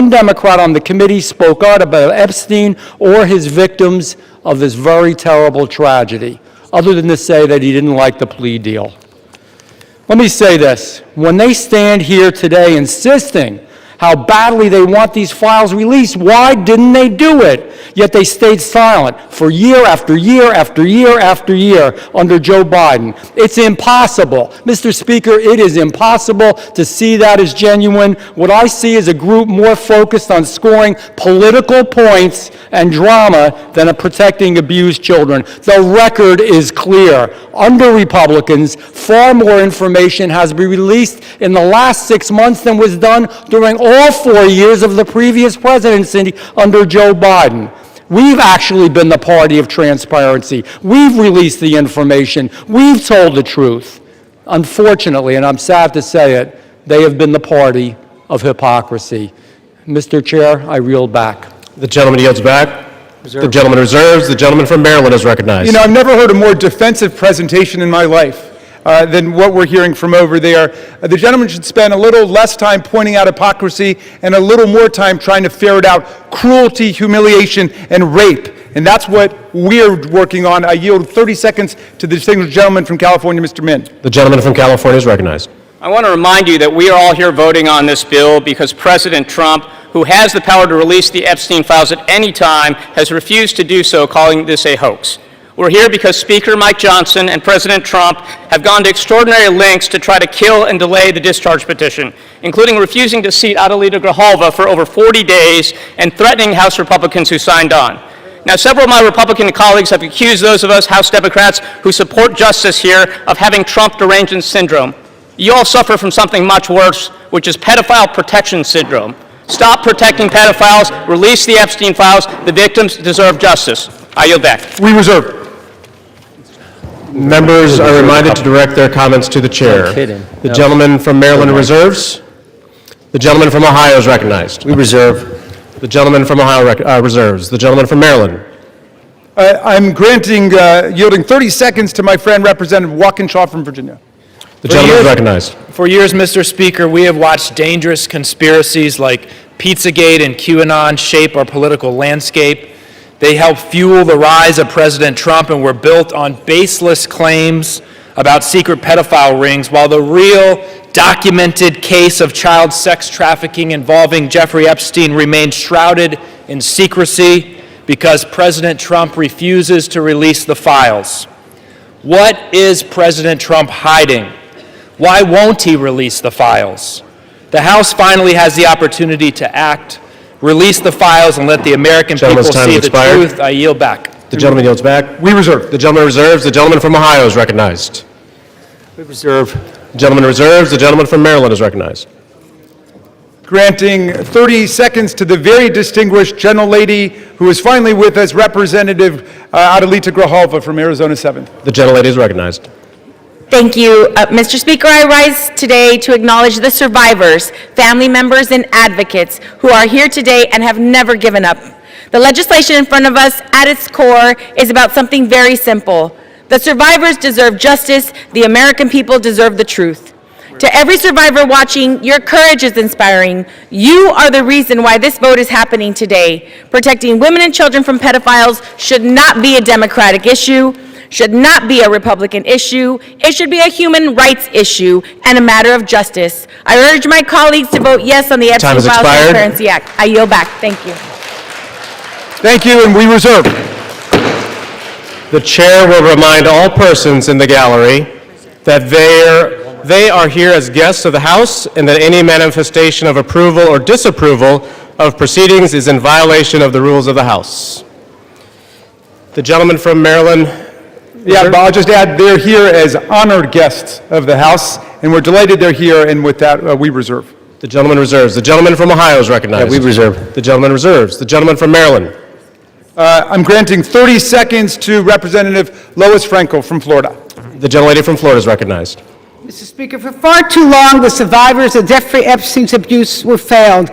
one Democrat on the committee spoke out about Epstein or his victims of this very terrible tragedy, other than to say that he didn't like the plea deal. Let me say this. When they stand here today insisting how badly they want these files released, why didn't they do it? Yet they stayed silent for year after year after year after year under Joe Biden. It's impossible. Mr. Speaker, it is impossible to see that as genuine. What I see is a group more focused on scoring political points and drama than of protecting abused children. The record is clear. Under Republicans, far more information has been released in the last 6 months than was done during all 4 years of the previous presidency under Joe Biden. We've actually been the party of transparency. We've released the information. We've told the truth. Unfortunately, and I'm sad to say it, they have been the party of hypocrisy. Mr. Chair, I reel back. The gentleman yields back. Reserve. The gentleman reserves. The gentleman from Maryland is recognized. You know, I've never heard a more defensive presentation in my life than what we're hearing from over there. The gentleman should spend a little less time pointing out hypocrisy and a little more time trying to ferret out cruelty, humiliation, and rape. And that's what we're working on. I yield 30 seconds to the distinguished gentleman from California, Mr. Min. The gentleman from California is recognized. I want to remind you that we are all here voting on this bill because President Trump, who has the power to release the Epstein files at any time, has refused to do so, calling this a hoax. We're here because Speaker Mike Johnson and President Trump have gone to extraordinary lengths to try to kill and delay the discharge petition, including refusing to seat Adelita Grijalva for over 40 days and threatening House Republicans who signed on. Now, several of my Republican colleagues have accused those of us House Democrats who support justice here of having Trump derangement syndrome. You all suffer from something much worse, which is pedophile protection syndrome. Stop protecting pedophiles, release the Epstein files. The victims deserve justice. I yield back. We reserve. Members are reminded to direct their comments to the chair. The gentleman from Maryland reserves. The gentleman from Ohio is recognized. We reserve. The gentleman from Ohio reserves. The gentleman from Maryland. I'm yielding 30 seconds to my friend Representative Walkinshaw from Virginia. The gentleman is recognized. For years, Mr. Speaker, we have watched dangerous conspiracies like Pizzagate and QAnon shape our political landscape. They help fuel the rise of President Trump and were built on baseless claims about secret pedophile rings, while the real documented case of child sex trafficking involving Jeffrey Epstein remains shrouded in secrecy because President Trump refuses to release the files. What is President Trump hiding? Why won't he release the files? The House finally has the opportunity to act. Release the files and let the American people see the truth. I yield back. The gentleman yields back. We reserve. The gentleman reserves. The gentleman from Ohio is recognized. We reserve. The gentleman reserves. The gentleman from Maryland is recognized. Granting 30 seconds to the very distinguished gentlelady who is finally with us, Representative Adelita Grijalva from Arizona 7th. The gentlelady is recognized. Thank you. Mr. Speaker, I rise today to acknowledge the survivors, family members, and advocates who are here today and have never given up. The legislation in front of us, at its core, is about something very simple. The survivors deserve justice. The American people deserve the truth. To every survivor watching, your courage is inspiring. You are the reason why this vote is happening today. Protecting women and children from pedophiles should not be a Democratic issue, should not be a Republican issue. It should be a human rights issue and a matter of justice. I urge my colleagues to vote yes on the Epstein Files Transparency Act. I yield back. Thank you. Thank you, and we reserve. The chair will remind all persons in the gallery that they are here as guests of the House and that any manifestation of approval or disapproval of proceedings is in violation of the rules of the House. The gentleman from Maryland. Yeah, but I'll just add, they're here as honored guests of the House, and we're delighted they're here, and with that, we reserve. The gentleman reserves. The gentleman from Ohio is recognized. Yeah, we reserve. The gentleman reserves. The gentleman from Maryland. I'm granting 30 seconds to Representative Lois Frankel from Florida. The gentlelady from Florida is recognized. Mr. Speaker, for far too long, the survivors of Jeffrey Epstein's abuse were failed.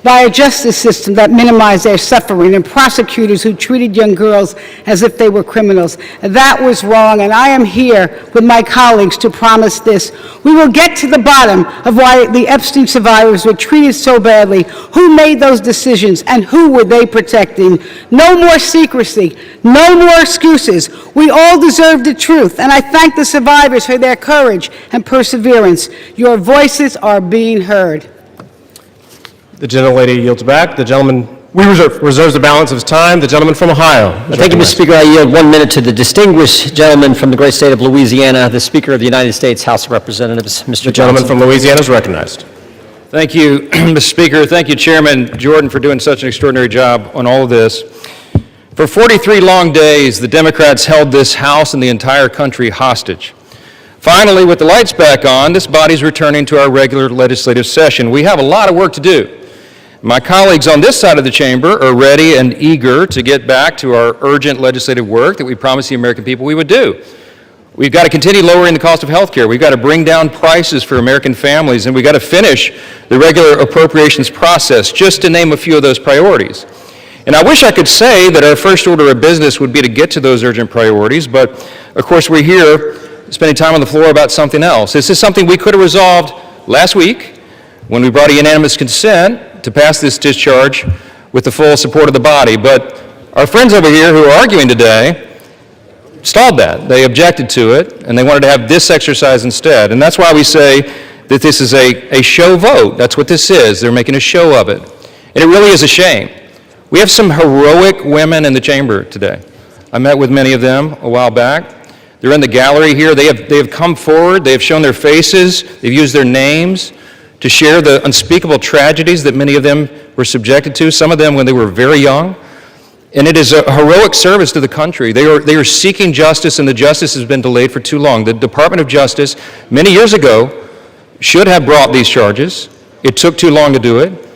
by a justice system that minimized their suffering, and prosecutors who treated young girls as if they were criminals. That was wrong, and I am here with my colleagues to promise this. We will get to the bottom of why the Epstein survivors were treated so badly, who made those decisions, and who were they protecting. No more secrecy, no more excuses. We all deserve the truth, and I thank the survivors for their courage and perseverance. Your voices are being heard. The gentlelady yields back. The gentleman reserves the balance of his time. The gentleman from Ohio. Thank you, Mr. Speaker. I yield 1 minute to the distinguished gentleman from the great state of Louisiana, the Speaker of the United States House of Representatives, Mr. The gentleman from Louisiana is recognized. Thank you, Mr. Speaker. Thank you, Chairman Jordan, for doing such an extraordinary job on all of this. For 43 long days, the Democrats held this House and the entire country hostage. Finally, with the lights back on, this body's returning to our regular legislative session. We have a lot of work to do. My colleagues on this side of the chamber are ready and eager to get back to our urgent legislative work that we promised the American people we would do. We've got to continue lowering the cost of health care. We've got to bring down prices for American families, and we've got to finish the regular appropriations process, just to name a few of those priorities. And I wish I could say that our first order of business would be to get to those urgent priorities, but of course we're here spending time on the floor about something else. This is something we could have resolved last week when we brought a unanimous consent to pass this discharge with the full support of the body. But our friends over here who are arguing today stalled that. They objected to it, and they wanted to have this exercise instead. And that's why we say that this is a show vote. That's what this is. They're making a show of it. And it really is a shame. We have some heroic women in the chamber today. I met with many of them a while back. They're in the gallery here. They have come forward. They have shown their faces. They've used their names to share the unspeakable tragedies that many of them were subjected to, some of them when they were very young. And it is a heroic service to the country. They are seeking justice, and the justice has been delayed for too long. The Department of Justice, many years ago, should have brought these charges. It took too long to do it.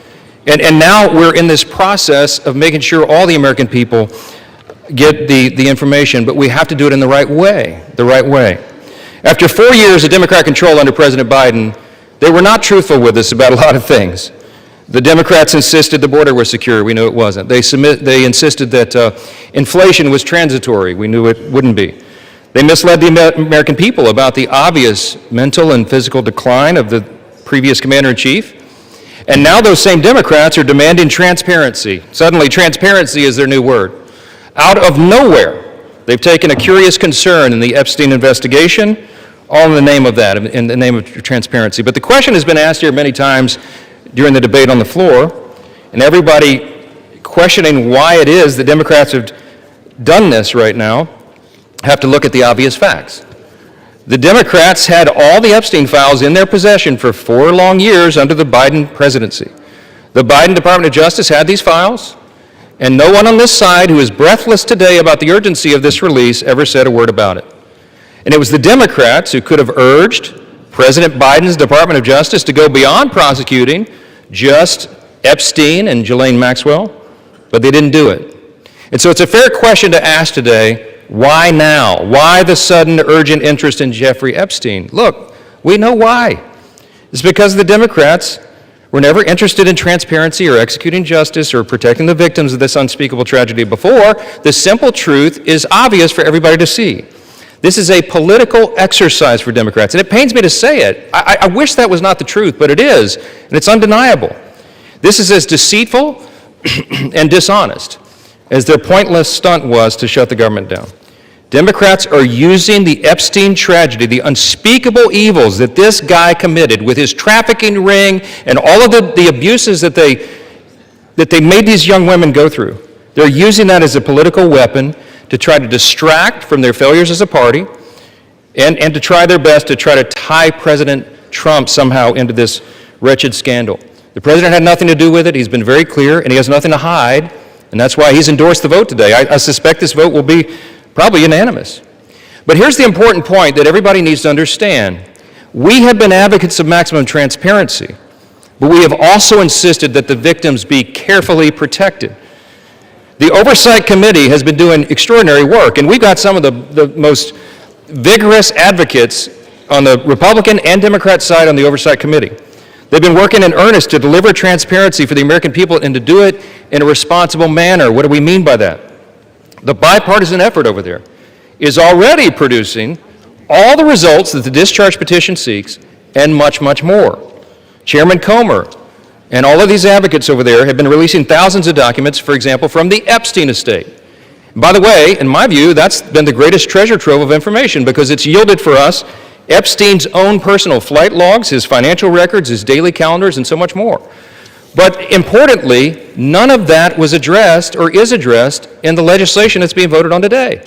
And now we're in this process of making sure all the American people get the information, but we have to do it in the right way, After 4 years of Democrat control under President Biden, they were not truthful with us about a lot of things. The Democrats insisted the border was secure. We knew it wasn't. They insisted that inflation was transitory. We knew it wouldn't be. They misled the American people about the obvious mental and physical decline of the previous commander-in-chief. And now those same Democrats are demanding transparency. Suddenly, transparency is their new word. Out of nowhere, they've taken a curious concern in the Epstein investigation, all in the name of that, in the name of transparency. But the question has been asked here many times during the debate on the floor, and everybody questioning why it is the Democrats have done this right now have to look at the obvious facts. The Democrats had all the Epstein files in their possession for 4 long years under the Biden presidency. The Biden Department of Justice had these files, and no one on this side who is breathless today about the urgency of this release ever said a word about it. And it was the Democrats who could have urged President Biden's Department of Justice to go beyond prosecuting just Epstein and Ghislaine Maxwell, but they didn't do it. And so it's a fair question to ask today, why now? Why the sudden urgent interest in Jeffrey Epstein? Look, we know why. It's because the Democrats were never interested in transparency or executing justice or protecting the victims of this unspeakable tragedy before. The simple truth is obvious for everybody to see. This is a political exercise for Democrats, and it pains me to say it. I wish that was not the truth, but it is, and it's undeniable. This is as deceitful and dishonest as their pointless stunt was to shut the government down. Democrats are using the Epstein tragedy, the unspeakable evils that this guy committed with his trafficking ring and all of the abuses that they made these young women go through. They're using that as a political weapon to try to distract from their failures as a party and to try their best to try to tie President Trump somehow into this wretched scandal. The president had nothing to do with it. He's been very clear, and he has nothing to hide, and that's why he's endorsed the vote today. I suspect this vote will be probably unanimous. But here's the important point that everybody needs to understand. We have been advocates of maximum transparency, but we have also insisted that the victims be carefully protected. The Oversight Committee has been doing extraordinary work, and we've got some of the most vigorous advocates on the Republican and Democrat side on the Oversight Committee. They've been working in earnest to deliver transparency for the American people and to do it in a responsible manner. What do we mean by that? The bipartisan effort over there is already producing all the results that the discharge petition seeks and much, much more. Chairman Comer and all of these advocates over there have been releasing thousands of documents, for example, from the Epstein estate. And by the way, in my view, that's been the greatest treasure trove of information because it's yielded for us Epstein's own personal flight logs, his financial records, his daily calendars, and so much more. But importantly, none of that was addressed or is addressed in the legislation that's being voted on today.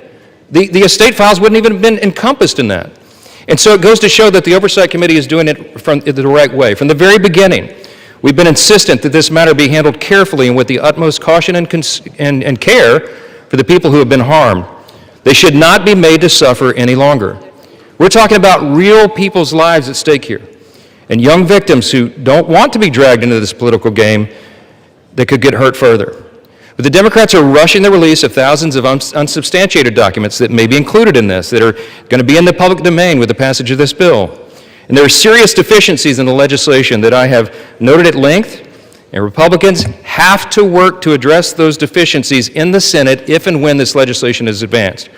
The estate files wouldn't even have been encompassed in that. And so it goes to show that the Oversight Committee is doing it from the right way. From the very beginning, we've been insistent that this matter be handled carefully and with the utmost caution and care for the people who have been harmed. They should not be made to suffer any longer. We're talking about real people's lives at stake here, and young victims who don't want to be dragged into this political game that could get hurt further. But the Democrats are rushing the release of thousands of unsubstantiated documents that may be included in this, that are going to be in the public domain with the passage of this bill. And there are serious deficiencies in the legislation that I have noted at length, and Republicans have to work to address those deficiencies in the Senate if and when this legislation is advanced.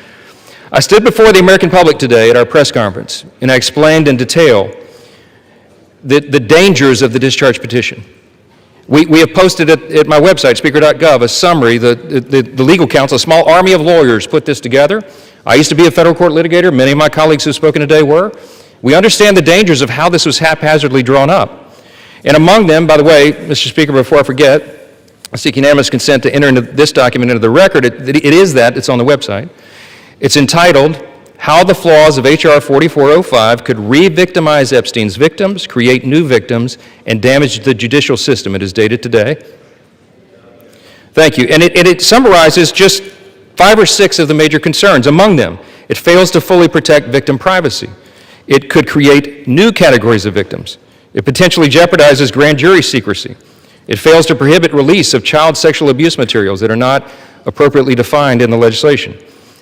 I stood before the American public today at our press conference, and I explained in detail the dangers of the discharge petition. We have posted at my website, speaker.gov, a summary. The legal counsel, a small army of lawyers, put this together. I used to be a federal court litigator. Many of my colleagues who have spoken today were. We understand the dangers of how this was haphazardly drawn up. And among them, by the way, Mr. Speaker, before I forget, I seek unanimous consent to enter into this document into the record. It's on the website. It's entitled, How the Flaws of H.R. 4405 Could Re-Victimize Epstein's Victims, Create New Victims, and Damage the Judicial System. It is dated today. Thank you. And it summarizes just 5 or 6 of the major concerns. Among them, it fails to fully protect victim privacy. It could create new categories of victims. It potentially jeopardizes grand jury secrecy. It fails to prohibit release of child sexual abuse materials that are not appropriately defined in the legislation.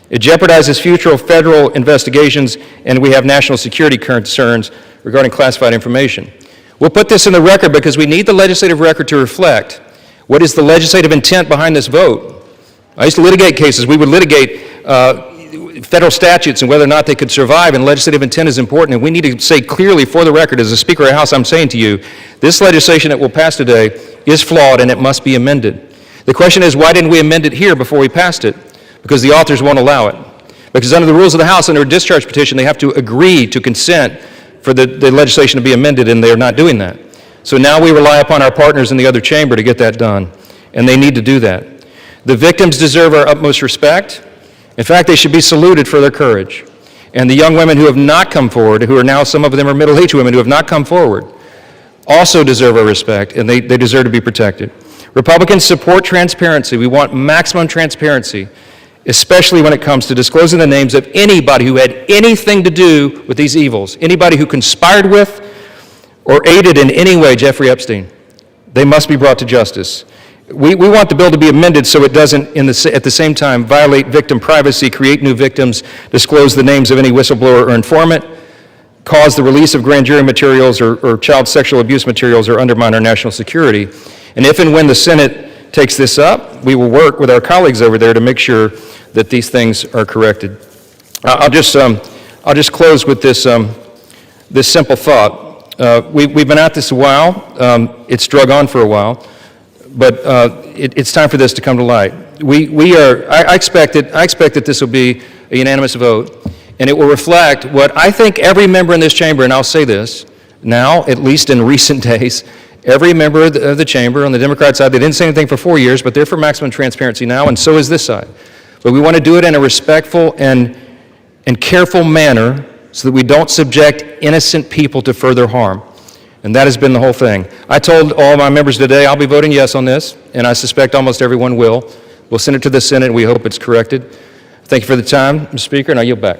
It jeopardizes future federal investigations, and we have national security concerns regarding classified information. We'll put this in the record because we need the legislative record to reflect what is the legislative intent behind this vote. I used to litigate cases. We would litigate federal statutes and whether or not they could survive, and legislative intent is important, and we need to say clearly for the record, as a Speaker of the House, I'm saying to you, this legislation that will pass today is flawed and it must be amended. The question is, why didn't we amend it here before we passed it? Because the authors won't allow it. Because under the rules of the House, under a discharge petition, they have to agree to consent for the legislation to be amended, and they're not doing that. So now we rely upon our partners in the other chamber to get that done, and they need to do that. The victims deserve our utmost respect. In fact, they should be saluted for their courage. And the young women who have not come forward, who are now, some of them are middle-aged women who have not come forward, also deserve our respect, and they deserve to be protected. Republicans support transparency. We want maximum transparency, especially when it comes to disclosing the names of anybody who had anything to do with these evils, anybody who conspired with or aided in any way Jeffrey Epstein. They must be brought to justice. We want the bill to be amended so it doesn't, at the same time, violate victim privacy, create new victims, disclose the names of any whistleblower or informant, cause the release of grand jury materials or child sexual abuse materials, or undermine our national security. And if and when the Senate takes this up, we will work with our colleagues over there to make sure that these things are corrected. I'll just close with this simple thought. We've been at this a while. It's drug on for a while, but it's time for this to come to light. I expect that this will be a unanimous vote, and it will reflect what I think every member in this chamber, and I'll say this now, at least in recent days, every member of the chamber on the Democrat side, they didn't say anything for 4 years, but they're for maximum transparency now, and so is this side. But we want to do it in a respectful and careful manner so that we don't subject innocent people to further harm. And that has been the whole thing. I told all my members today I'll be voting yes on this, and I suspect almost everyone will. We'll send it to the Senate, and we hope it's corrected. Thank you for the time, Mr. Speaker, and I yield back.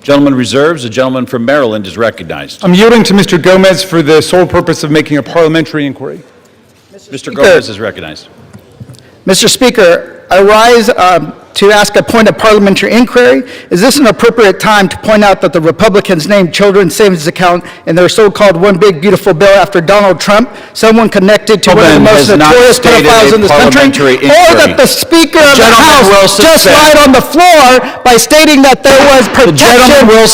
Gentleman reserves. The gentleman from Maryland is recognized. I'm yielding to Mr. Gomez for the sole purpose of making a parliamentary inquiry. Mr. Gomez is recognized. Mr. Speaker, I rise to ask a point of parliamentary inquiry. Is this an appropriate time to point out that the Republicans named children's savings account in their so-called One Big Beautiful Bill after Donald Trump, someone connected to one of the most has not notorious stated pedophiles a in this country? parliamentary Or that inquiry. the Speaker of the gentleman will House just suspend. lied on the floor by stating that there was gentleman will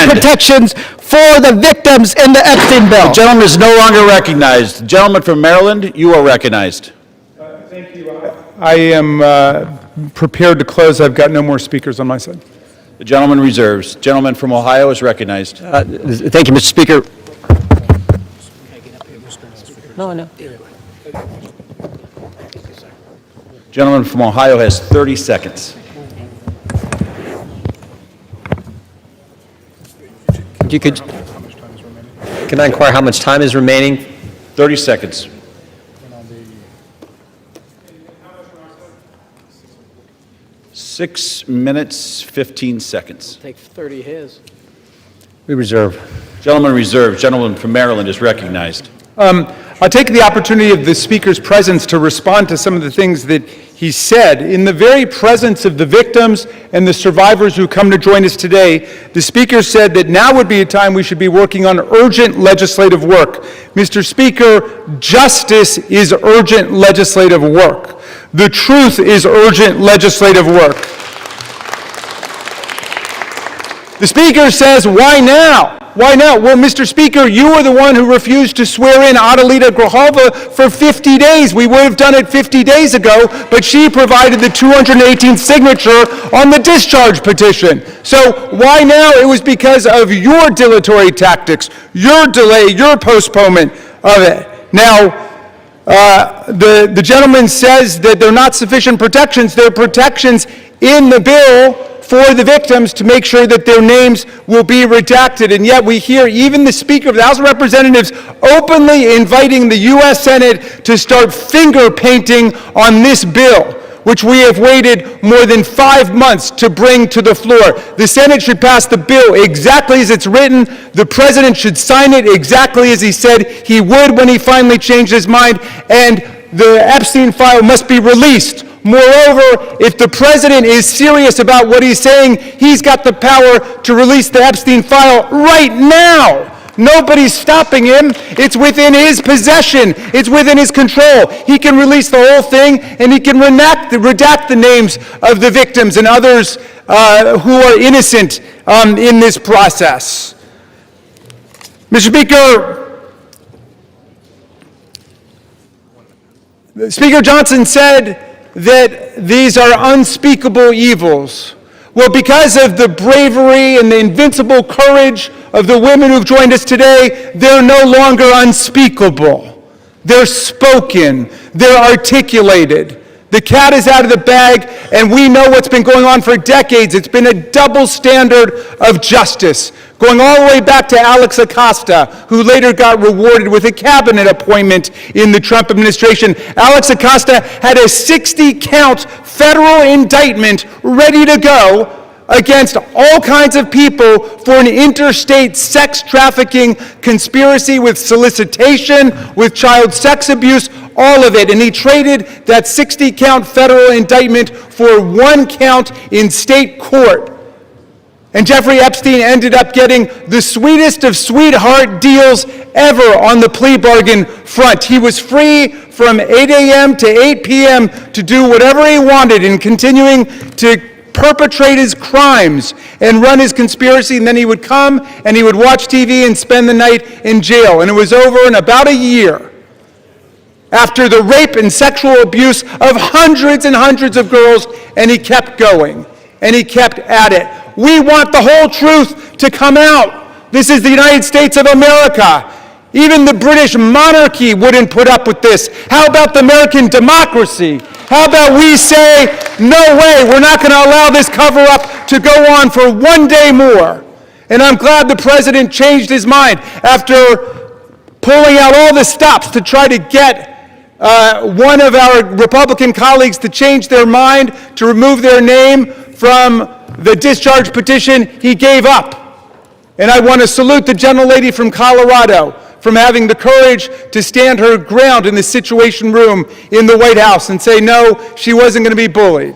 protections for the victims in the Epstein bill. The gentleman is no longer recognized. The gentleman from Maryland, you are recognized. Thank you. I am prepared to close. I've got no more speakers on my side. The gentleman reserves. Gentleman from Ohio is recognized. Thank you, Mr. Speaker. No. Gentleman from Ohio has 30 seconds. Can I inquire how much time is remaining? 30 seconds. Six minutes, 15 seconds. Take 30 his. We reserve. Gentleman reserved. Gentleman from Maryland is recognized. I'll take the opportunity of the Speaker's presence to respond to some of the things that he said. In the very presence of the victims and the survivors who come to join us today, the Speaker said that now would be a time we should be working on urgent legislative work. Mr. Speaker, justice is urgent legislative work. The truth is urgent legislative work. The Speaker says, why now? Why now? Well, Mr. Speaker, you were the one who refused to swear in Adelita Grijalva for 50 days. We would have done it 50 days ago, but she provided the 218th signature on the discharge petition. So why now? It was because of your dilatory tactics, your delay, your postponement of it. Now, the gentleman says that there are not sufficient protections. There are protections in the bill for the victims to make sure that their names will be redacted. And yet we hear even the Speaker of the House of Representatives openly inviting the U.S. Senate to start finger painting on this bill, which we have waited more than 5 months to bring to the floor. The Senate should pass the bill exactly as it's written. The President should sign it exactly as he said he would when he finally changed his mind. And the Epstein file must be released. Moreover, if the President is serious about what he's saying, he's got the power to release the Epstein file right now. Nobody's stopping him. It's within his possession. It's within his control. He can release the whole thing, and he can redact the names of the victims and others who are innocent in this process. Mr. Speaker, Speaker Johnson said that these are unspeakable evils. Well, because of the bravery and the invincible courage of the women who've joined us today, they're no longer unspeakable. They're spoken. They're articulated. The cat is out of the bag, and we know what's been going on for decades. It's been a double standard of justice, going all the way back to Alex Acosta, who later got rewarded with a cabinet appointment in the Trump administration. Alex Acosta had a 60-count federal indictment ready to go against all kinds of people for an interstate sex trafficking conspiracy with solicitation, with child sex abuse, all of it. And he traded that 60-count federal indictment for 1 count in state court. And Jeffrey Epstein ended up getting the sweetest of sweetheart deals ever on the plea bargain front. He was free from 8 a.m. to 8 p.m. to do whatever he wanted and continuing to perpetrate his crimes and run his conspiracy, and then he would come and he would watch TV and spend the night in jail. And it was over in about a year after the rape and sexual abuse of hundreds and hundreds of girls, and he kept going, and he kept at it. We want the whole truth to come out. This is the United States of America. Even the British monarchy wouldn't put up with this. How about the American democracy? How about we say, no way, we're not going to allow this cover-up to go on for 1 day more. And I'm glad the President changed his mind after pulling out all the stops to try to get one of our Republican colleagues to change their mind, to remove their name from the discharge petition. He gave up. And I want to salute the gentlelady from Colorado from having the courage to stand her ground in the Situation Room in the White House and say, no, she wasn't going to be bullied.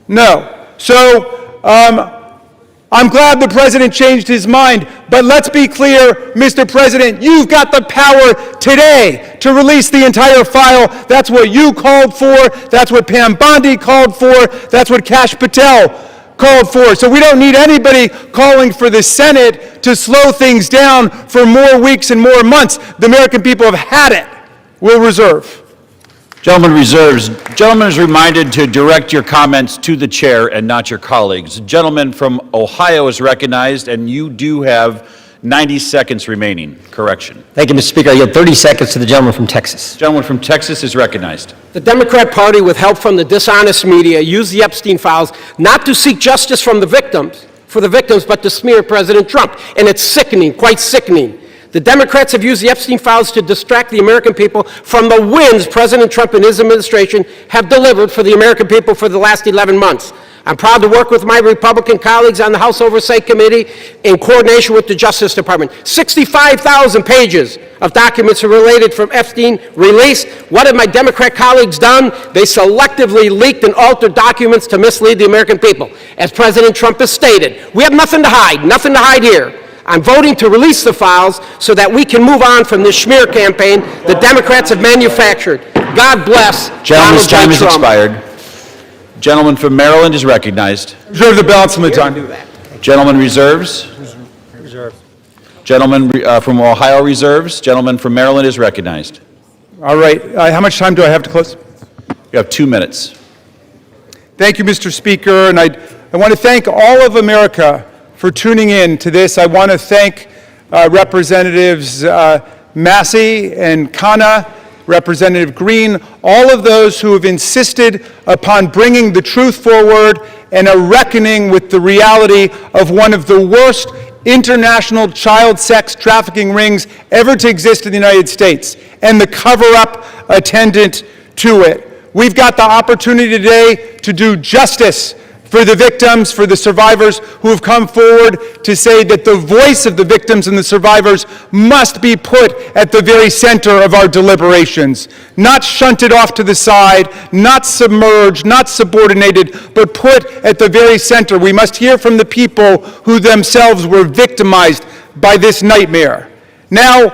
No. So I'm glad the president changed his mind, but let's be clear, Mr. President, you've got the power today to release the entire file. That's what you called for. That's what Pam Bondi called for. That's what Kash Patel called for. So we don't need anybody calling for the Senate to slow things down for more weeks and more months. The American people have had it. We'll reserve. Gentleman reserves. Gentleman is reminded to direct your comments to the chair and not your colleagues. The gentleman from Ohio is recognized, and you do have 90 seconds remaining. Correction. Thank you, Mr. Speaker. I yield 30 seconds to the gentleman from Texas. Gentleman from Texas is recognized. The Democrat Party, with help from the dishonest media, used the Epstein files not to seek justice from the victims, but to smear President Trump. And it's sickening, quite sickening. The Democrats have used the Epstein files to distract the American people from the wins President Trump and his administration have delivered for the American people for the last 11 months. I'm proud to work with my Republican colleagues on the House Oversight Committee in coordination with the Justice Department. 65,000 pages of documents are related from Epstein released. What have my Democrat colleagues done? They selectively leaked and altered documents to mislead the American people. As President Trump has stated, we have nothing to hide here. I'm voting to release the files so that we can move on from this smear campaign the Democrats have manufactured. God bless Gentleman's Donald J. time has Trump. expired. Gentleman from Maryland is recognized. Reserve the balance of my time. Gentleman reserves. Gentleman from Ohio reserves. Gentleman from Maryland is recognized. All right. How much time do I have to close? You have 2 minutes. Thank you, Mr. Speaker. And I want to thank all of America for tuning in to this. I want to thank Representatives Massey and Khanna, Representative Green, all of those who have insisted upon bringing the truth forward and a reckoning with the reality of one of the worst international child sex trafficking rings ever to exist in the United States and the cover-up attendant to it. We've got the opportunity today to do justice for the victims, for the survivors who have come forward to say that the voice of the victims and the survivors must be put at the very center of our deliberations, not shunted off to the side, not submerged, not subordinated, but put at the very center. We must hear from the people who themselves were victimized by this nightmare. Now,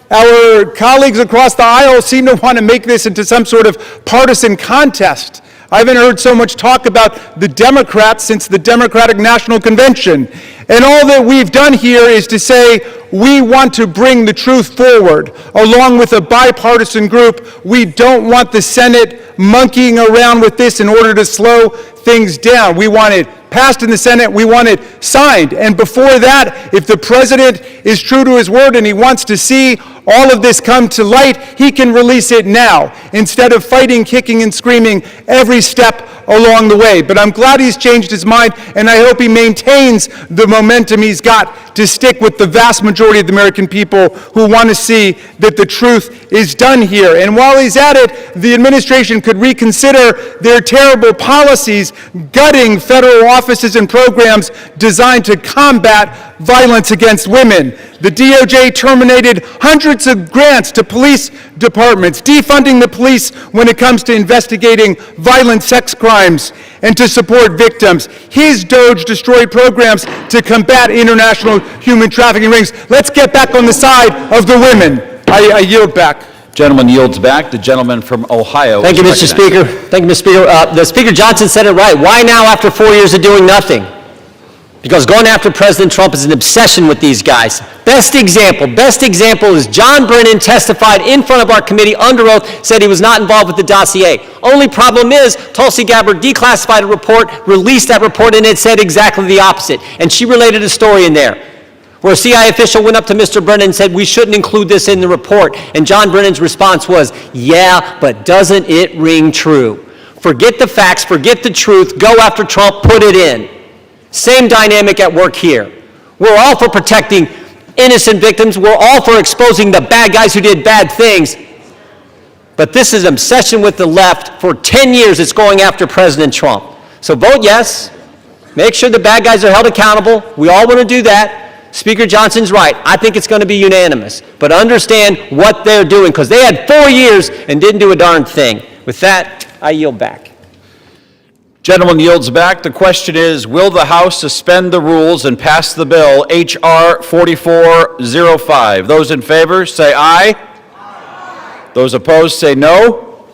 our colleagues across the aisle seem to want to make this into some sort of partisan contest. I haven't heard so much talk about the Democrats since the Democratic National Convention. And all that we've done here is to say we want to bring the truth forward along with a bipartisan group. We don't want the Senate monkeying around with this in order to slow things down. We want it passed in the Senate. We want it signed. And before that, if the president is true to his word and he wants to see all of this come to light, he can release it now instead of fighting, kicking, and screaming every step along the way. But I'm glad he's changed his mind, and I hope he maintains the momentum he's got to stick with the vast majority of the American people who want to see that the truth is done here. And while he's at it, the administration could reconsider their terrible policies gutting federal offices and programs designed to combat violence against women. The DOJ terminated hundreds of grants to police departments, defunding the police when it comes to investigating violent sex crimes and to support victims. His DOJ destroyed programs to combat international human trafficking rings. Let's get back on the side of the women. I yield back. Gentleman yields back. The gentleman from Ohio. Thank you, Mr. Speaker. Thank you, Mr. Speaker. The Speaker Johnson said it right. Why now after 4 years of doing nothing? Because going after President Trump is an obsession with these guys. Best example is John Brennan testified in front of our committee under oath, said he was not involved with the dossier. Only problem is Tulsi Gabbard declassified a report, released that report, and it said exactly the opposite. And she related a story in there where a CIA official went up to Mr. Brennan and said, we shouldn't include this in the report. And John Brennan's response was, yeah, but doesn't it ring true? Forget the facts, forget the truth, go after Trump, put it in. Same dynamic at work here. We're all for protecting innocent victims. We're all for exposing the bad guys who did bad things. But this is an obsession with the left. For 10 years, it's going after President Trump. So vote yes. Make sure the bad guys are held accountable. We all want to do that. Speaker Johnson's right. I think it's going to be unanimous. But understand what they're doing, because they had 4 years and didn't do a darn thing. With that, I yield back. Gentleman yields back. The question is, will the House suspend the rules and pass the bill H.R. 4405? Those in favor, say aye. Aye. Those opposed, say no.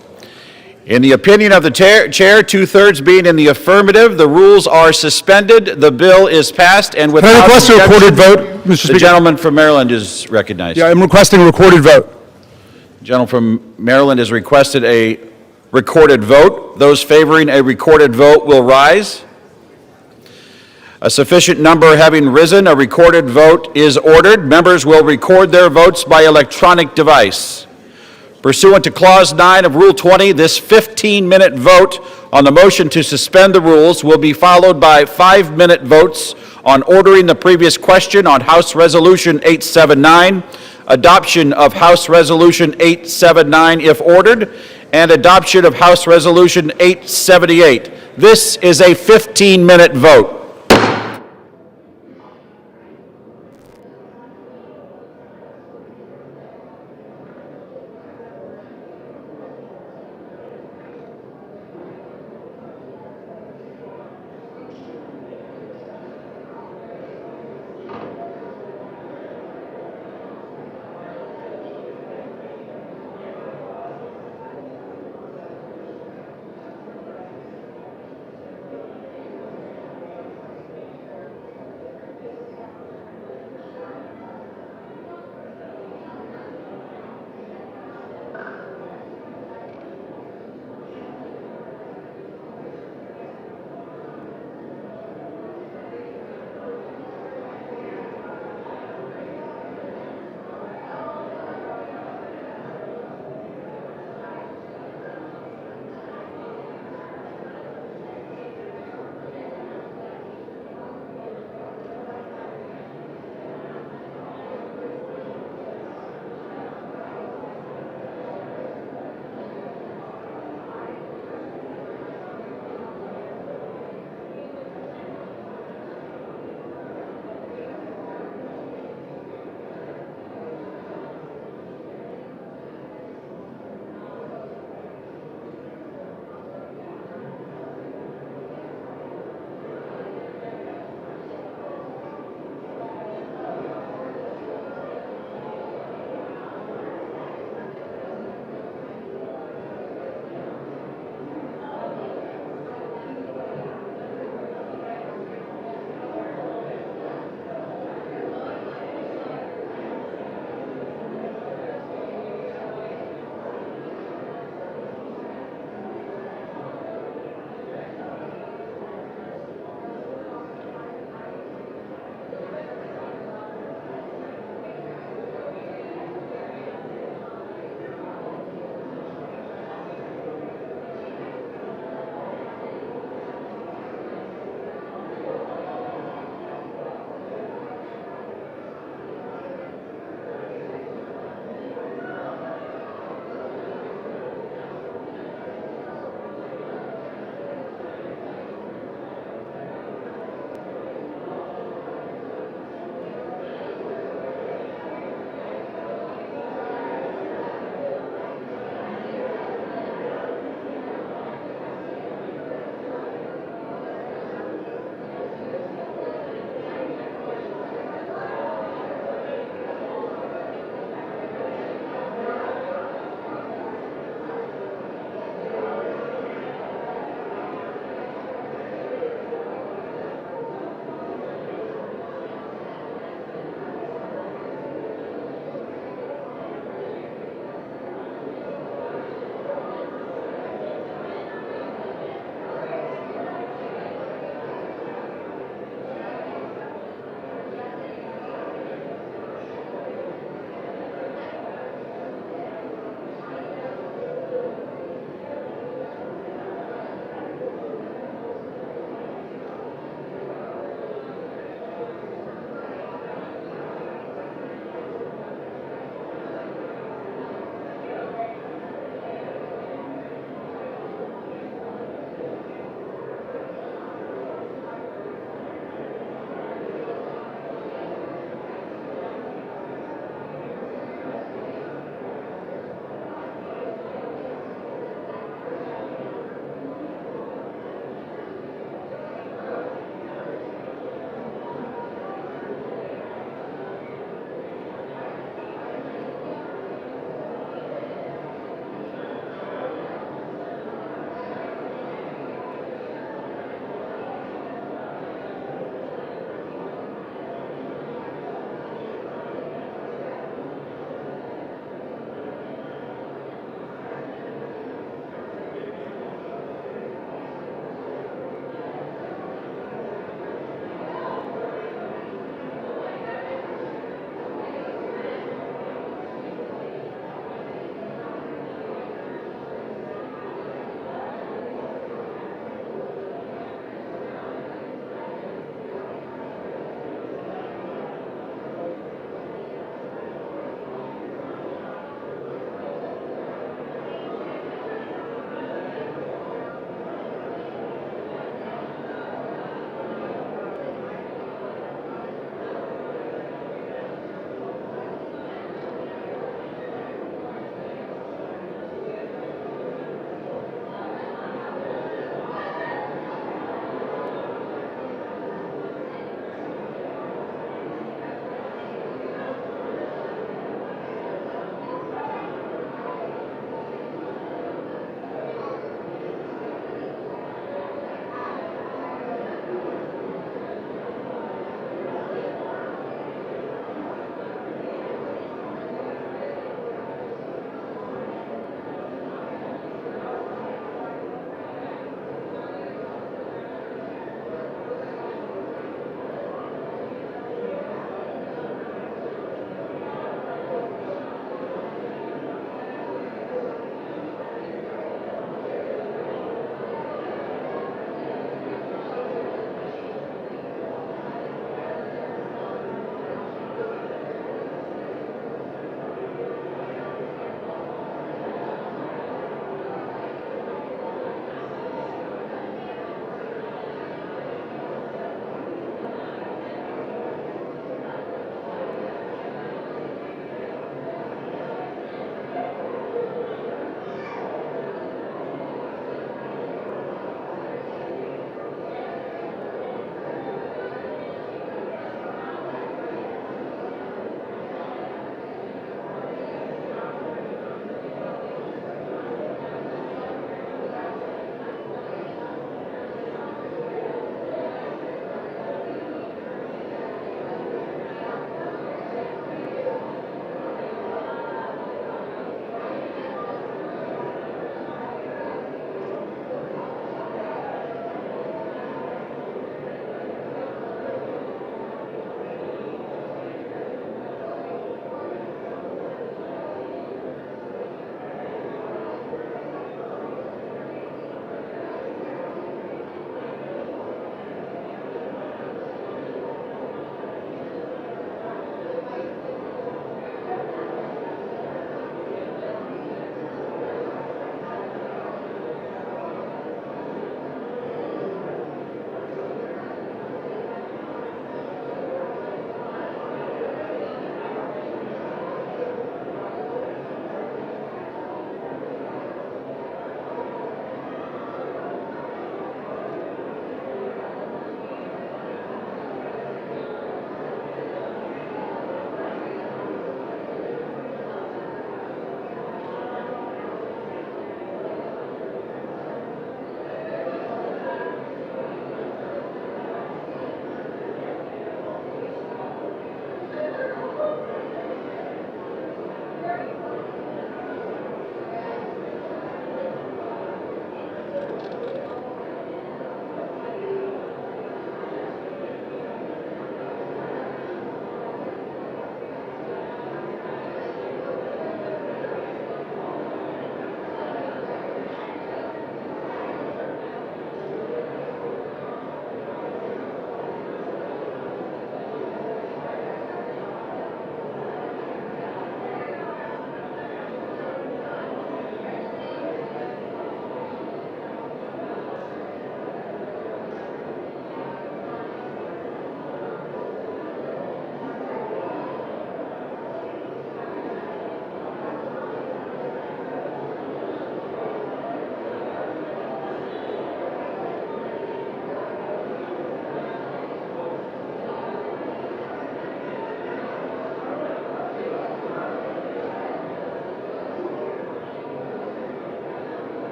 In the opinion of the chair, two-thirds being in the affirmative, the rules are suspended, the bill is passed, and without Can I request a recorded vote, Mr. Speaker? The gentleman from Maryland is recognized. Yeah, I'm requesting a recorded vote. The gentleman from Maryland has requested a recorded vote. Those favoring a recorded vote will rise. A sufficient number having risen, a recorded vote is ordered. Members will record their votes by electronic device. Pursuant to Clause 9 of Rule 20, this 15-minute vote on the motion to suspend the rules will be followed by 5-minute votes on ordering the previous question on House Resolution 879, adoption of House Resolution 879 if ordered, and adoption of House Resolution 878. This is a 15-minute vote.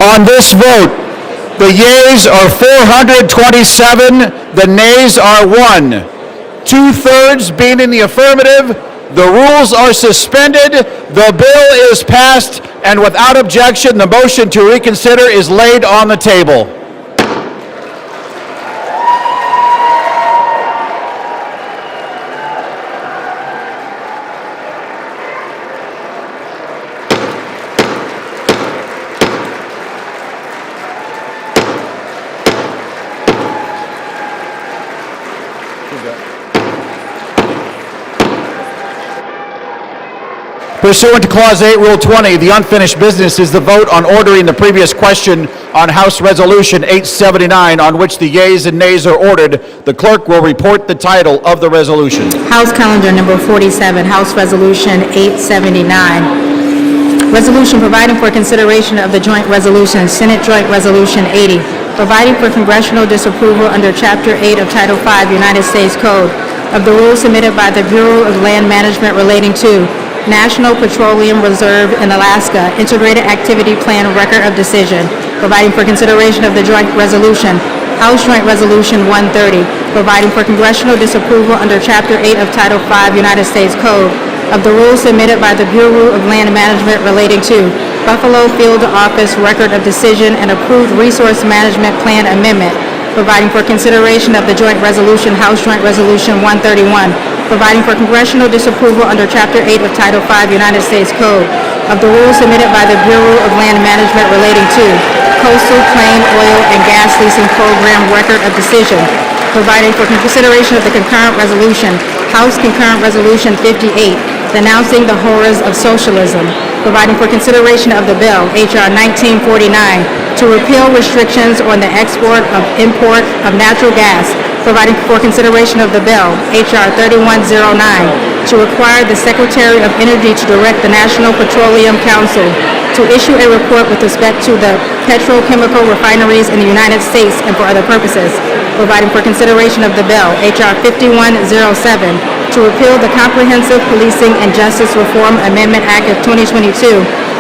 On this vote, the yeas are 427, the nays are 1. Two-thirds being in the affirmative, the rules are suspended, the bill is passed, and without objection, the motion to reconsider is laid on the table. Pursuant to Clause 8, Rule 20, the unfinished business is the vote on ordering the previous question on House Resolution 879, on which the yeas and nays are ordered. The clerk will report the title of the resolution. House Calendar Number 47, House Resolution 879. Resolution providing for consideration of the joint resolution, Senate Joint Resolution 80, providing for congressional disapproval under Chapter 8 of Title 5 United States Code of the rules submitted by the Bureau of Land Management relating to National Petroleum Reserve in Alaska Integrated Activity Plan Record of Decision, providing for consideration of the joint resolution, House Joint Resolution 130, providing for congressional disapproval under Chapter 8 of Title 5 United States Code of the rules submitted by the Bureau of Land Management relating to Buffalo Field Office Record of Decision and approved Resource Management Plan Amendment, providing for consideration of the joint resolution, House Joint Resolution 131, providing for congressional disapproval under Chapter 8 of Title 5 United States Code of the rules submitted by the Bureau of Land Management relating to Coastal Plain Oil and Gas Leasing Program Record of Decision, providing for consideration of the concurrent resolution, House Concurrent Resolution 58, denouncing the horrors of socialism, providing for consideration of the bill, H.R. 1949, to repeal restrictions on the export of import of natural gas, providing for consideration of the bill, H.R. 3109, to require the Secretary of Energy to direct the National Petroleum Council to issue a report with respect to the petrochemical refineries in the United States and for other purposes, providing for consideration of the bill, H.R. 5107, to repeal the Comprehensive Policing and Justice Reform Amendment Act of 2022,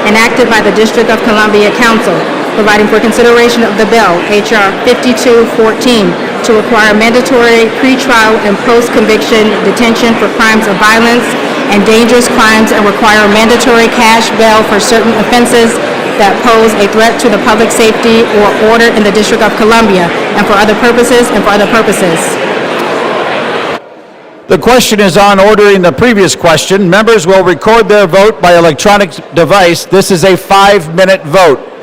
enacted by the District of Columbia Council, providing for consideration of the bill, H.R. 5214, to require mandatory pretrial and post-conviction detention for crimes of violence and dangerous crimes and require mandatory cash bail for certain offenses that pose a threat to the public safety or order in the District of Columbia, and for other purposes, The question is on ordering the previous question. Members will record their vote by electronic device. This is a 5-minute vote.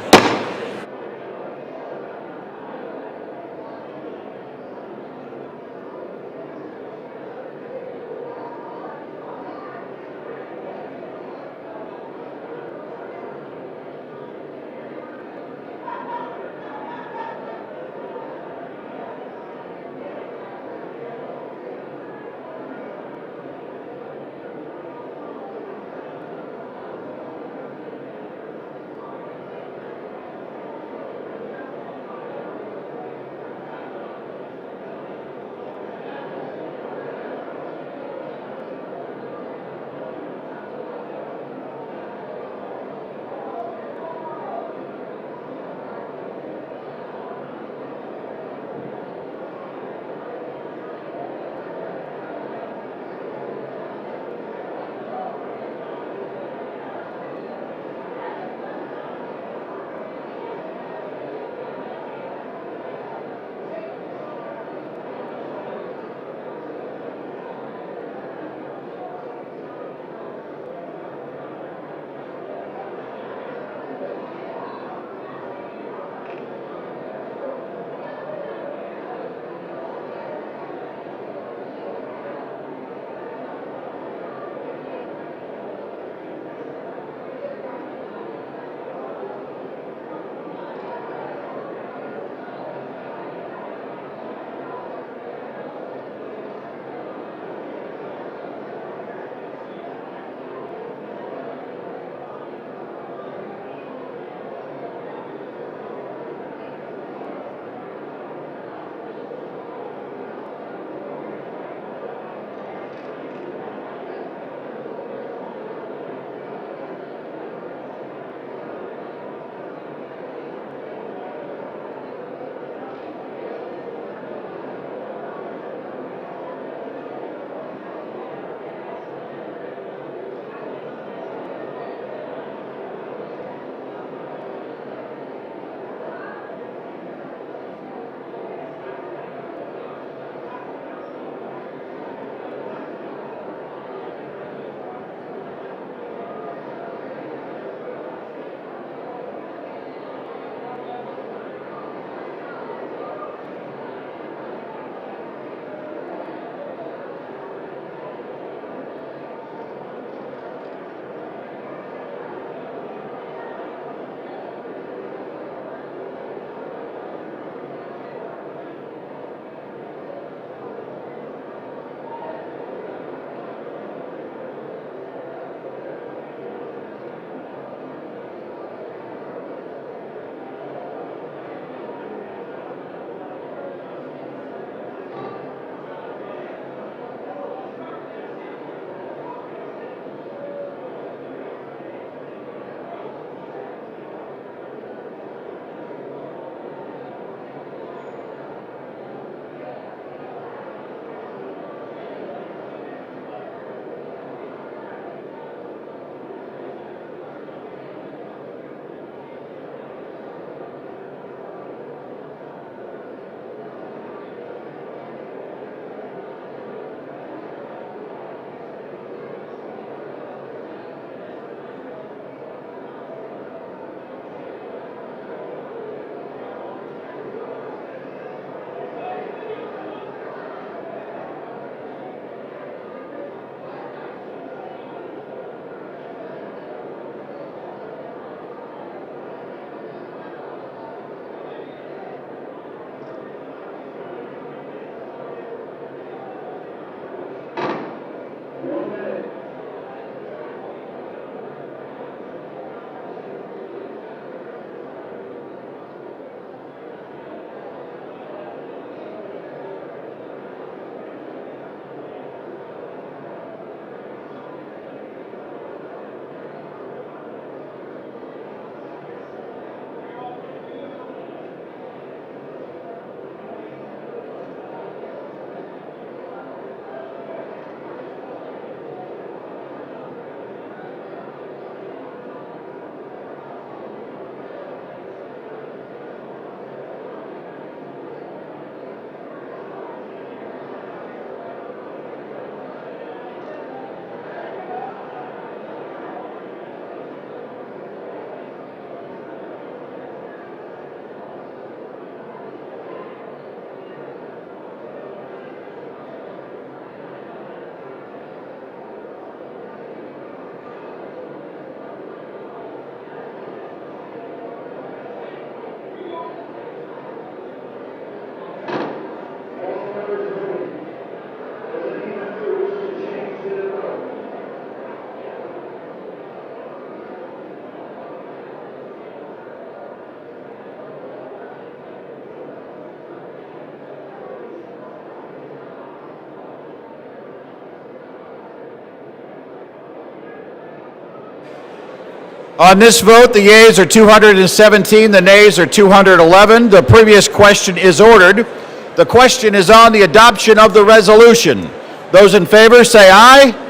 On this vote, the yeas are 217, the nays are 211. The previous question is ordered. The question is on the adoption of the resolution. Those in favor say aye.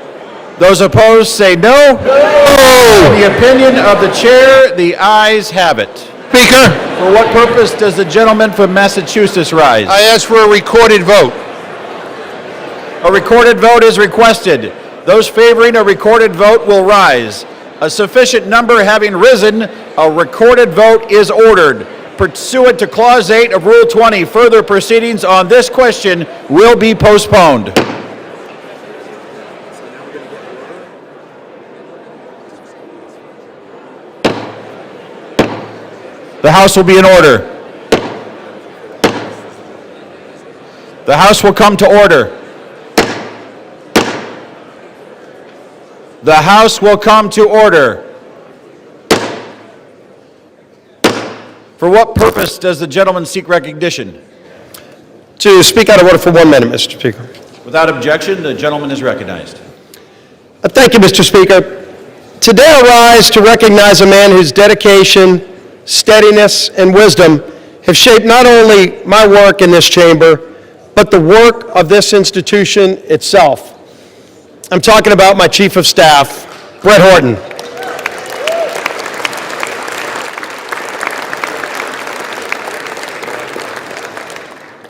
Those opposed say no. No! In the opinion of the chair, the ayes have it. Speaker, For what purpose does the gentleman from Massachusetts rise? I ask for a recorded vote. A recorded vote is requested. Those favoring a recorded vote will rise. A sufficient number having risen, a recorded vote is ordered. Pursuant to Clause 8 of Rule 20, further proceedings on this question will be postponed. The House will be in order. The House will come to order. The House will come to order. For what purpose does the gentleman seek recognition? To speak out of order for 1 minute, Mr. Speaker. Without objection, the gentleman is recognized. Thank you, Mr. Speaker. Today I rise to recognize a man whose dedication, steadiness, and wisdom have shaped not only my work in this chamber, but the work of this institution itself. I'm talking about my Chief of Staff, Brett Horton.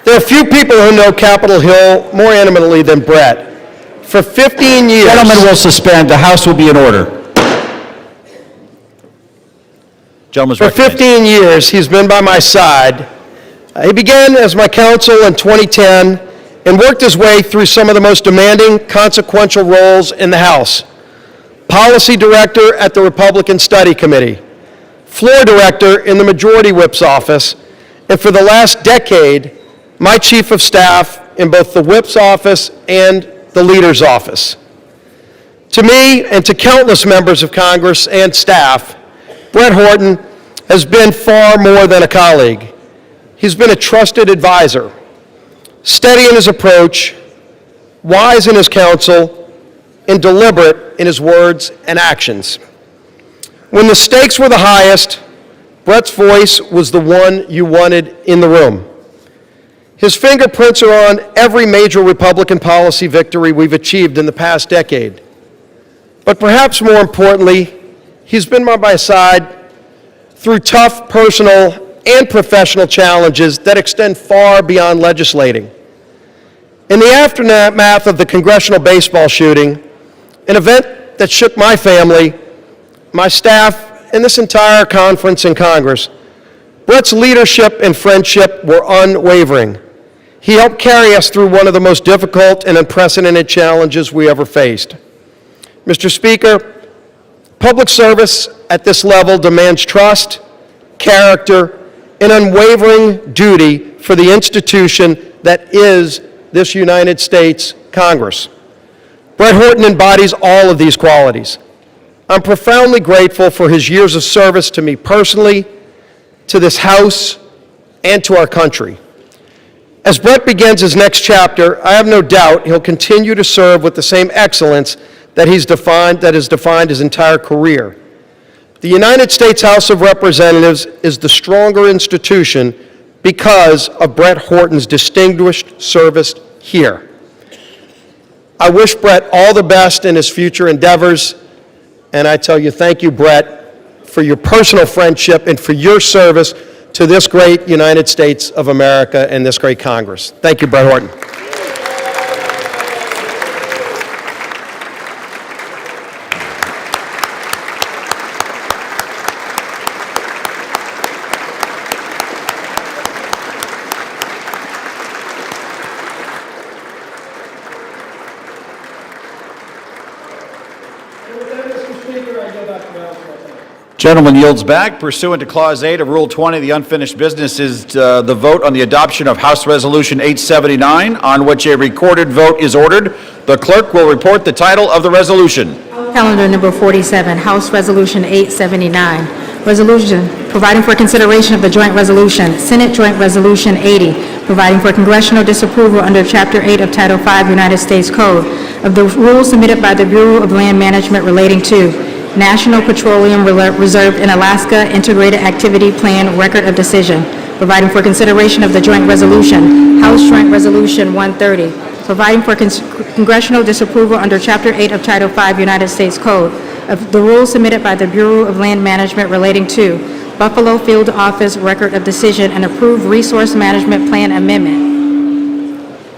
There are few people who know Capitol Hill more intimately than Brett. For 15 years... Gentlemen will suspend. The House will be in order. Gentleman's For recognized. 15 years, he's been by my side. He began as my counsel in 2010 and worked his way through some of the most demanding, consequential roles in the House. Policy Director at the Republican Study Committee, Floor Director in the Majority Whip's office, and for the last decade, my Chief of Staff in both the Whip's office and the Leader's office. To me and to countless members of Congress and staff, Brett Horton has been far more than a colleague. He's been a trusted advisor, steady in his approach, wise in his counsel, and deliberate in his words and actions. When the stakes were the highest, Brett's voice was the one you wanted in the room. His fingerprints are on every major Republican policy victory we've achieved in the past decade. But perhaps more importantly, he's been by my side through tough personal and professional challenges that extend far beyond legislating. In the aftermath of the congressional baseball shooting, an event that shook my family, my staff, and this entire conference in Congress, Brett's leadership and friendship were unwavering. He helped carry us through one of the most difficult and unprecedented challenges we ever faced. Mr. Speaker, public service at this level demands trust, character, and unwavering duty for the institution that is this United States Congress. Brett Horton embodies all of these qualities. I'm profoundly grateful for his years of service to me personally, to this House, and to our country. As Brett begins his next chapter, I have no doubt he'll continue to serve with the same excellence that has defined his entire career. The United States House of Representatives is the stronger institution because of Brett Horton's distinguished service here. I wish Brett all the best in his future endeavors, and I tell you, thank you, Brett, for your personal friendship and for your service to this great United States of America and this great Congress. Thank you, Brett Horton. Gentleman yields back. Pursuant to Clause 8 of Rule 20, the unfinished business is the vote on the adoption of House Resolution 879, on which a recorded vote is ordered. The clerk will report the title of the resolution. Calendar number 47, House Resolution 879. Resolution providing for consideration of the joint resolution, Senate Joint Resolution 80, providing for congressional disapproval under Chapter 8 of Title 5 United States Code of the rules submitted by the Bureau of Land Management relating to National Petroleum Reserve in Alaska Integrated Activity Plan Record of Decision, providing for consideration of the joint resolution, House Joint Resolution 130, providing for congressional disapproval under Chapter 8 of Title 5 United States Code of the rules submitted by the Bureau of Land Management relating to Buffalo Field Office Record of Decision and approved Resource Management Plan Amendment,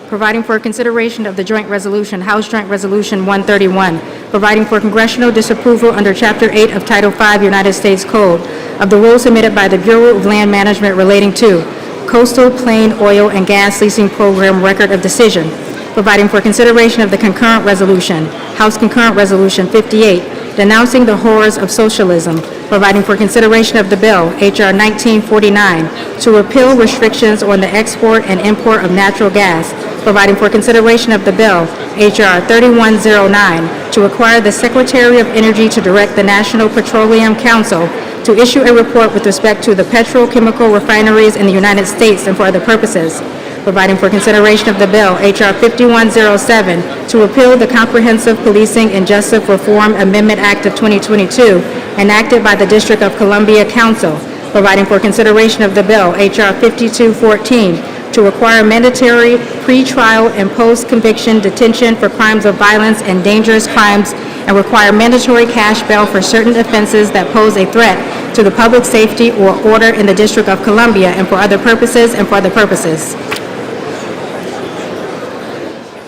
providing for consideration of the joint resolution, House Joint Resolution 131, providing for congressional disapproval under Chapter 8 of Title 5 United States Code of the rules submitted by the Bureau of Land Management relating to Coastal Plain Oil and Gas Leasing Program Record of Decision, providing for consideration of the concurrent resolution, House Concurrent Resolution 58, denouncing the horrors of socialism, providing for consideration of the bill, H.R. 1949, to repeal restrictions on the export and import of natural gas, providing for consideration of the bill, H.R. 3109, to require the Secretary of Energy to direct the National Petroleum Council to issue a report with respect to the petrochemical refineries in the United States and for other purposes, providing for consideration of the bill, H.R. 5107, to repeal the Comprehensive Policing and Justice Reform Amendment Act of 2022, enacted by the District of Columbia Council, providing for consideration of the bill, H.R. 5214, to require mandatory pre-trial and post-conviction detention for crimes of violence and dangerous crimes, and require mandatory cash bail for certain offenses that pose a threat to the public safety or order in the District of Columbia, and for other purposes and for other purposes.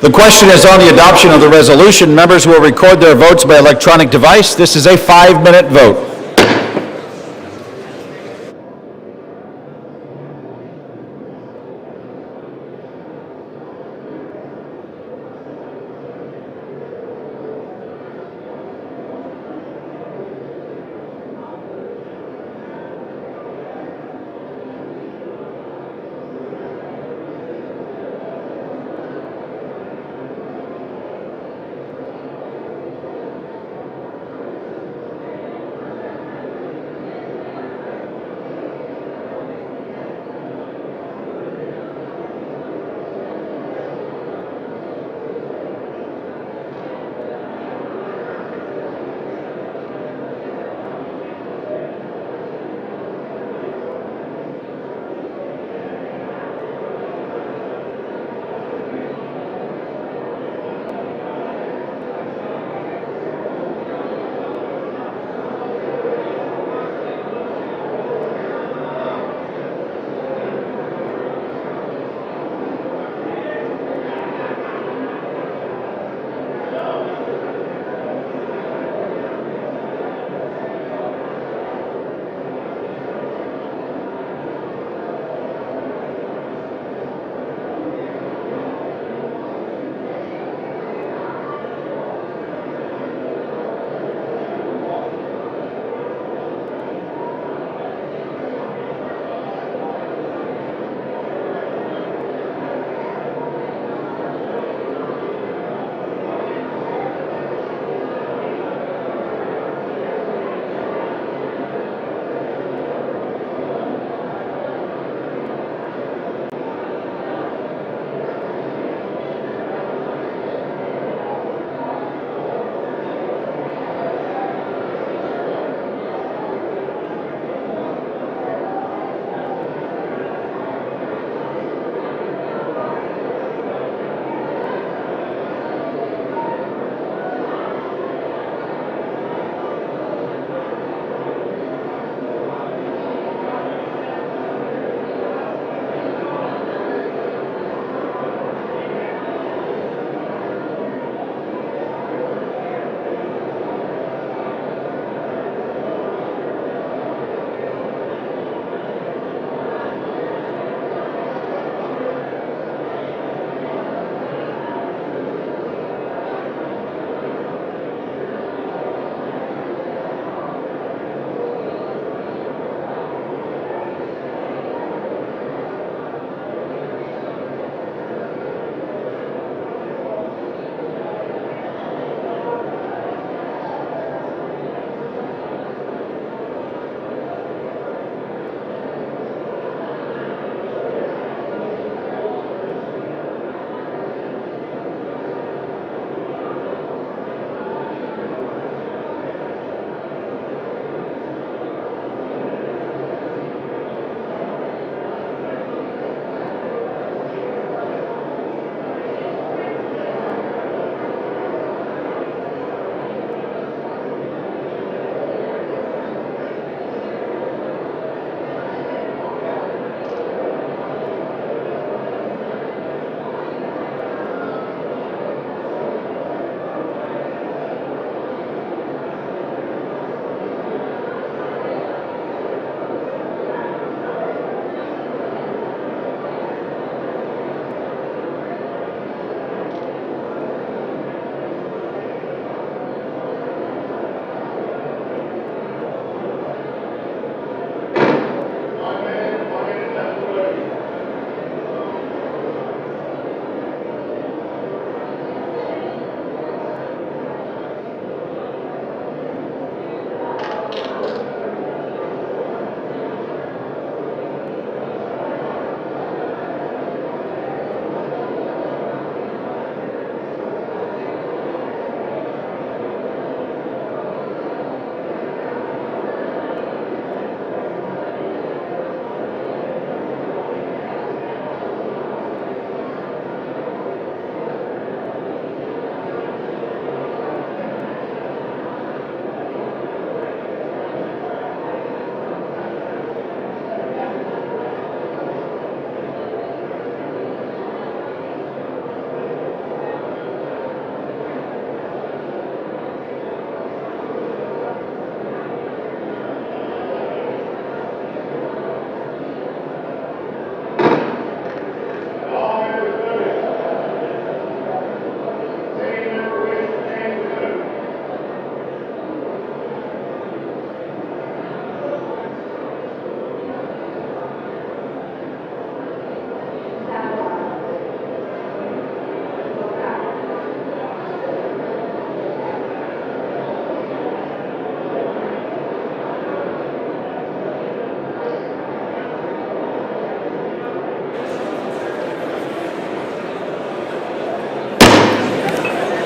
The question is on the adoption of the resolution. Members will record their votes by electronic device. This is a 5-minute vote.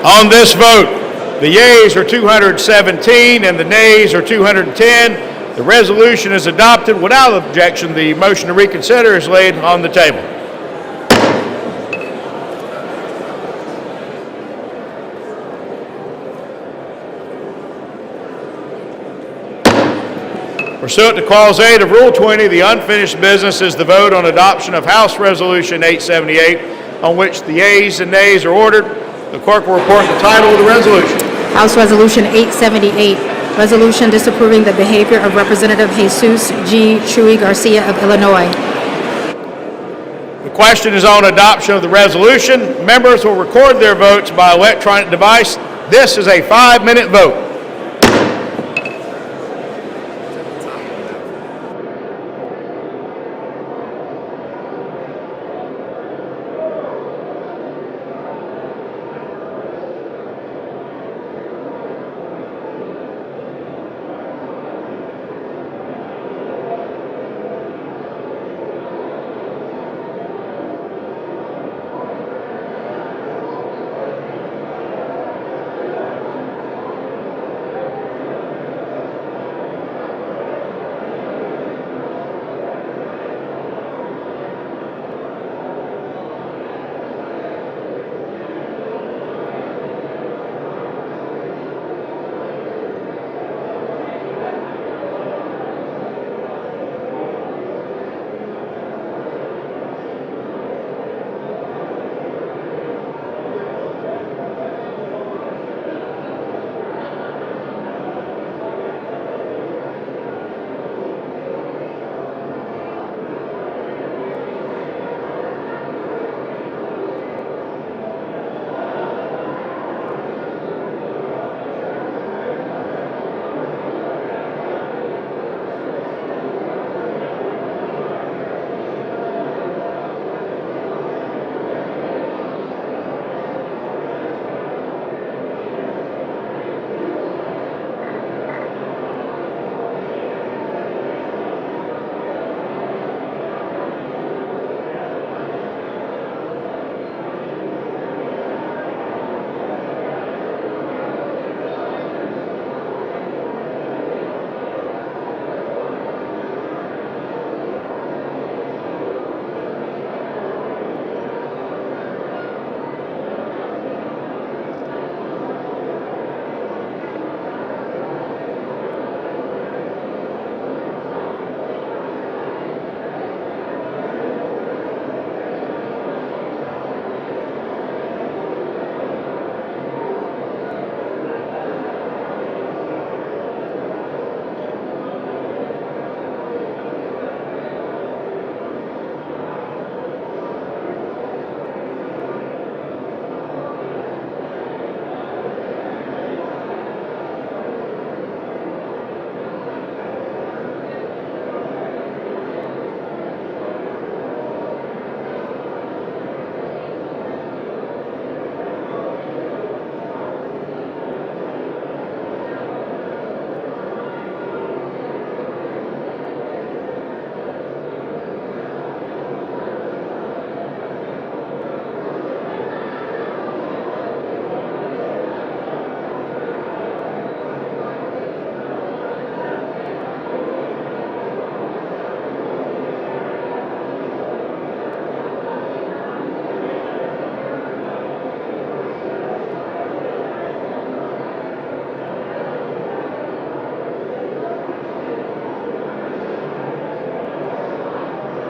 On this vote, the yeas are 217 and the nays are 210. The resolution is adopted without objection. The motion to reconsider is laid on the table. Pursuant to Clause 8 of Rule 20, the unfinished business is the vote on adoption of House Resolution 878, on which the yeas and nays are ordered. The clerk will report the title of the resolution. House Resolution 878, resolution disapproving the behavior of Representative Jesus G. Chuy Garcia of Illinois. The question is on adoption of the resolution. Members will record their votes by electronic device. This is a 5-minute vote.